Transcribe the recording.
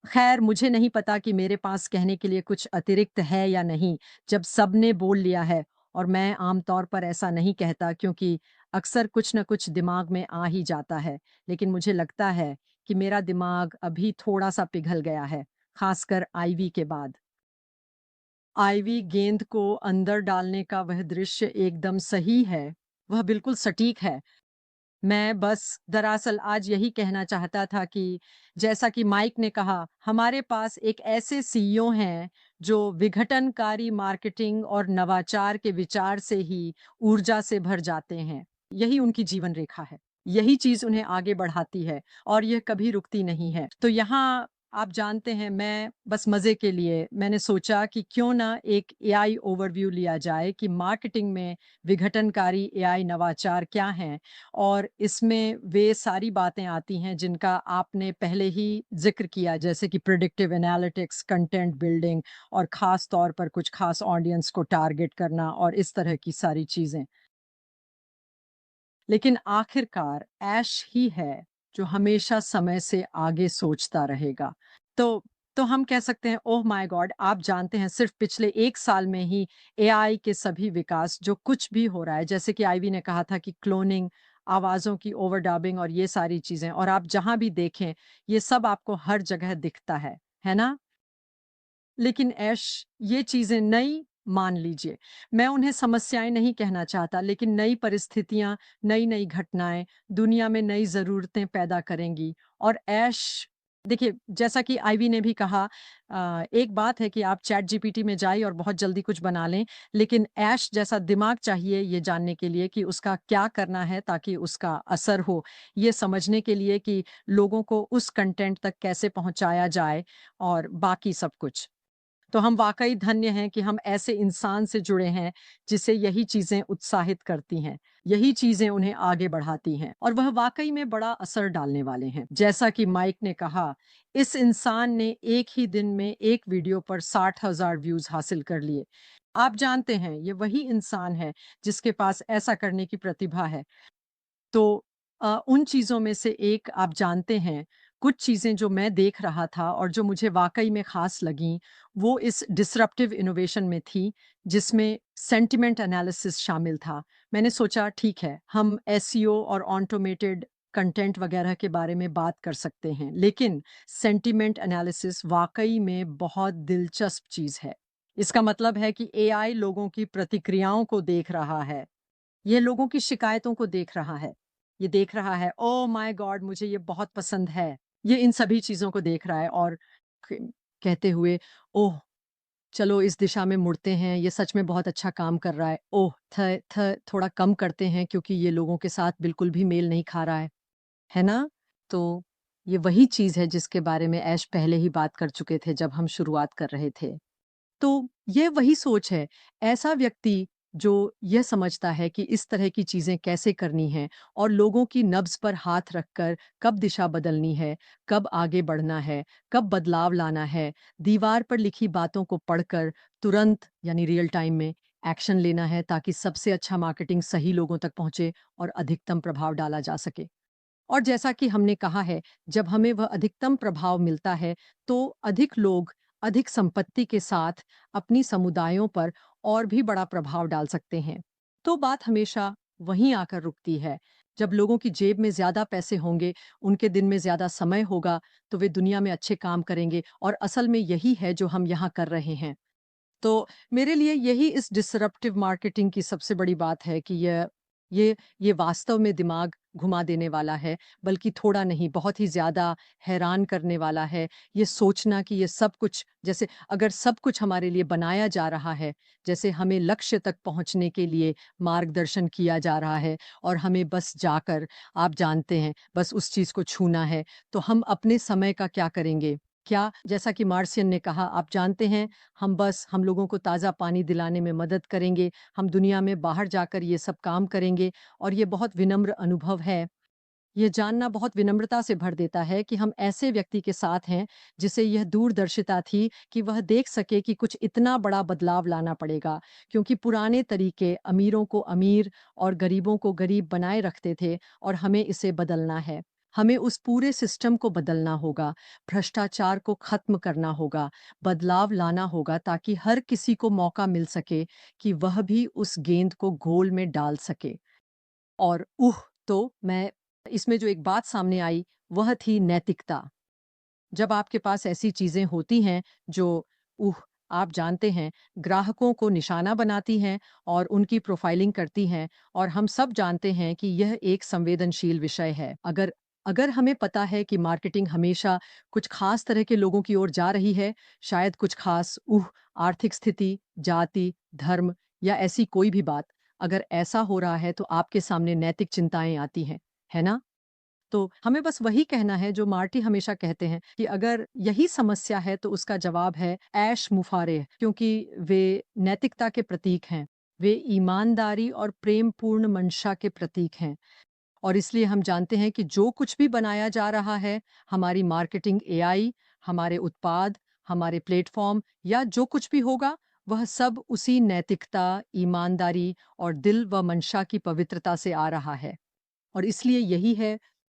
खैर मुझे नहीं पता कि मेरे पास कहने के लिए कुछ अतिरिक्त है या नहीं, जब सबने बोल लिया है और मैं आम तौर पर ऐसा नहीं कहता क्योंकि अक्सर कुछ न कुछ दिमाग में आ ही जाता है। लेकिन मुझे लगता है कि मेरा दिमाग अभी थोड़ा-सा पिघल गया है, खासकर आईवी के बाद। आईवी गेंद को अंदर डालने का वह दृश्य एकदम सही है, वह बिल्कुल सटीक है। मैं बस दरअसल आज यही कहना चाहता था कि जैसा कि माइक ने कहा, हमारे पास एक ऐसे सीईओ हैं जो विघटनकारी मार्केटिंग और नवाचार के विचार से ही ऊर्जा से भर जाते हैं। यही उनकी जीवन रेखा है। यही चीज़ उन्हें आगे बढ़ाती है और यह कभी रुकती नहीं है। तो यहाँ आप जानते हैं मैं बस मज़े के लिए मैंने सोचा कि क्यों ना एक एआई ओवरव्यू लिया जाए कि मार्केटिंग में विघटनकारी एआई नवाचार क्या हैं और इसमें वे सारी बातें आती हैं जिनका आपने पहले ही ज़िक्र किया जैसे कि प्रेडिक्टिव एनालिटिक्स, कंटेंट बिल्डिंग और ख़ास तौर पर कुछ ख़ास ऑडियंस को टारगेट करना और इस तरह की सारी चीज़ें। लेकिन आखिरकार ऐश ही है जो हमेशा समय से आगे सोचता रहेगा। तो तो हम कह सकते हैं ओह माय गॉड! आप जानते हैं सिर्फ़ पिछले 1 साल में ही एआई के सभी विकास जो कुछ भी हो रहा है जैसे कि आईवी ने कहा था कि क्लोनिंग, आवाज़ों की ओवर डबिंग और ये सारी चीज़ें और आप जहाँ भी देखें, ये सब आपको हर जगह दिखता है ना? लेकिन ऐश ये चीज़ें नई मान लीजिए, मैं उन्हें समस्याएँ नहीं कहना चाहता, लेकिन नई परिस्थितियाँ, नई-नई घटनाएँ दुनिया में नई ज़रूरतें पैदा करेंगी और ऐश देखिए, जैसा कि आइवी ने भी कहा एक बात है कि आप चैट जीपीटी में जाइए और बहुत जल्दी कुछ बना लें, लेकिन ऐश जैसा दिमाग चाहिए ये जानने के लिए कि उसका क्या करना है ताकि उसका असर हो। ये समझने के लिए कि लोगों को उस कंटेंट तक कैसे पहुँचाया जाए और बाकी सब कुछ। तो हम वाक़ई धन्य हैं कि हम ऐसे इंसान से जुड़े हैं, जिसे यही चीज़ें उत्साहित करती हैं, यही चीज़ें उन्हें आगे बढ़ाती हैं और वह वाक़ई में बड़ा असर डालने वाले हैं। जैसा कि माइक ने कहा, इस इंसान ने एक ही दिन में एक वीडियो पर 60,000 व्यूज़ हासिल कर लिए। आप जानते हैं, ये वही इंसान है, जिसके पास ऐसा करने की प्रतिभा है। तो उन चीज़ों में से एक आप जानते हैं, कुछ चीज़ें जो मैं देख रहा था और जो मुझे वाक़ई में ख़ास लगीं, वो इस डिसरप्टिव इनोवेशन में थी, जिसमें सेंटिमेंट एनालिसिस शामिल था। मैंने सोचा ठीक है, हम एसईओ और ऑटोमेटेड कंटेंट वग़ैरह के बारे में बात कर सकते हैं, लेकिन सेंटिमेंट एनालिसिस वाक़ई में बहुत दिलचस्प चीज़ है। इसका मतलब है कि एआई लोगों की प्रतिक्रियाओं को देख रहा है। ये लोगों की शिकायतों को देख रहा है। ये देख रहा है, ओह माय गॉड! मुझे ये बहुत पसंद है। ये इन सभी चीज़ों को देख रहा है और क कहते हुए, ओह! चलो इस दिशा में मुड़ते हैं, ये सच में बहुत अच्छा काम कर रहा है। ओह! थोड़ा कम करते हैं क्योंकि ये लोगों के साथ बिल्कुल भी मेल नहीं खा रहा है ना? तो ये वही चीज़ है जिसके बारे में ऐश पहले ही बात कर चुके थे जब हम शुरुआत कर रहे थे। तो ये वही सोच है, ऐसा व्यक्ति जो यह समझता है कि इस तरह की चीज़ें कैसे करनी हैं और लोगों की नब्ज़ पर हाथ रखकर कब दिशा बदलनी है, कब आगे बढ़ना है, कब बदलाव लाना है, दीवार पर लिखी बातों को पढ़कर तुरंत यानी रियल टाइम में एक्शन लेना है ताकि सबसे अच्छा मार्केटिंग सही लोगों तक पहुँचे और अधिकतम प्रभाव डाला जा सके। और जैसा कि हमने कहा है, जब हमें वह अधिकतम प्रभाव मिलता है, तो अधिक लोग अधिक संपत्ति के साथ अपनी समुदायों पर और भी बड़ा प्रभाव डाल सकते हैं। तो बात हमेशा वहीं आकर रुकती है। जब लोगों की जेब में ज़्यादा पैसे होंगे, उनके दिन में ज़्यादा समय होगा, तो वे दुनिया में अच्छे काम करेंगे और असल में यही है जो हम यहाँ कर रहे हैं। तो मेरे लिए यही इस डिसरप्टिव मार्केटिंग की सबसे बड़ी बात है कि ये वास्तव में दिमाग घुमा देने वाला है, बल्कि थोड़ा नहीं बहुत ही ज़्यादा हैरान करने वाला है। ये सोचना कि ये सब कुछ जैसे अगर सब कुछ हमारे लिए बनाया जा रहा है, जैसे हमें लक्ष्य तक पहुँचने के लिए मार्गदर्शन किया जा रहा है और हमें बस जाकर आप जानते हैं, बस उस चीज़ को छूना है, तो हम अपने समय का क्या करेंगे? क्या जैसा कि मार्शियन ने कहा आप जानते हैं हम लोगों को ताज़ा पानी दिलाने में मदद करेंगे, हम दुनिया में बाहर जाकर ये सब काम करेंगे और ये बहुत विनम्र अनुभव है। ये जानना बहुत विनम्रता से भर देता है कि हम ऐसे व्यक्ति के साथ हैं, जिसे यह दूरदर्शिता थी कि वह देख सके कि कुछ इतना बड़ा बदलाव लाना पड़ेगा, क्योंकि पुराने तरीके अमीरों को अमीर और गरीबों को गरीब बनाए रखते थे और हमें इसे बदलना है। हमें उस पूरे सिस्टम को बदलना होगा, भ्रष्टाचार को खत्म करना होगा, बदलाव लाना होगा ताकि हर किसी को मौका मिल सके कि वह भी उस गेंद को गोल में डाल सके। और तो मैं इसमें जो एक बात सामने आई, वह थी नैतिकता। जब आपके पास ऐसी चीज़ें होती हैं जो उह आप जानते हैं, ग्राहकों को निशाना बनाती हैं और उनकी प्रोफाइलिंग करती हैं और हम सब जानते हैं कि यह एक संवेदनशील विषय है। अगर अगर हमें पता है कि मार्केटिंग हमेशा कुछ खास तरह के लोगों की ओर जा रही है, शायद कुछ खास आर्थिक स्थिति, जाति, धर्म या ऐसी कोई भी बात, अगर ऐसा हो रहा है तो आपके सामने नैतिक चिंताएँ आती हैं, है ना? तो हमें बस वही कहना है जो मार्टी हमेशा कहते हैं कि अगर यही समस्या है तो उसका जवाब है ऐश मुफारेह, क्योंकि वे नैतिकता के प्रतीक हैं। वे ईमानदारी और प्रेमपूर्ण मंशा के प्रतीक हैं और इसलिए हम जानते हैं कि जो कुछ भी बनाया जा रहा है, हमारी मार्केटिंग एआई, हमारे उत्पाद, हमारे प्लेटफ़ॉर्म या जो कुछ भी होगा, वह सब उसी नैतिकता, ईमानदारी और दिल व मंशा की पवित्रता से आ रहा है। और इसलिए यही है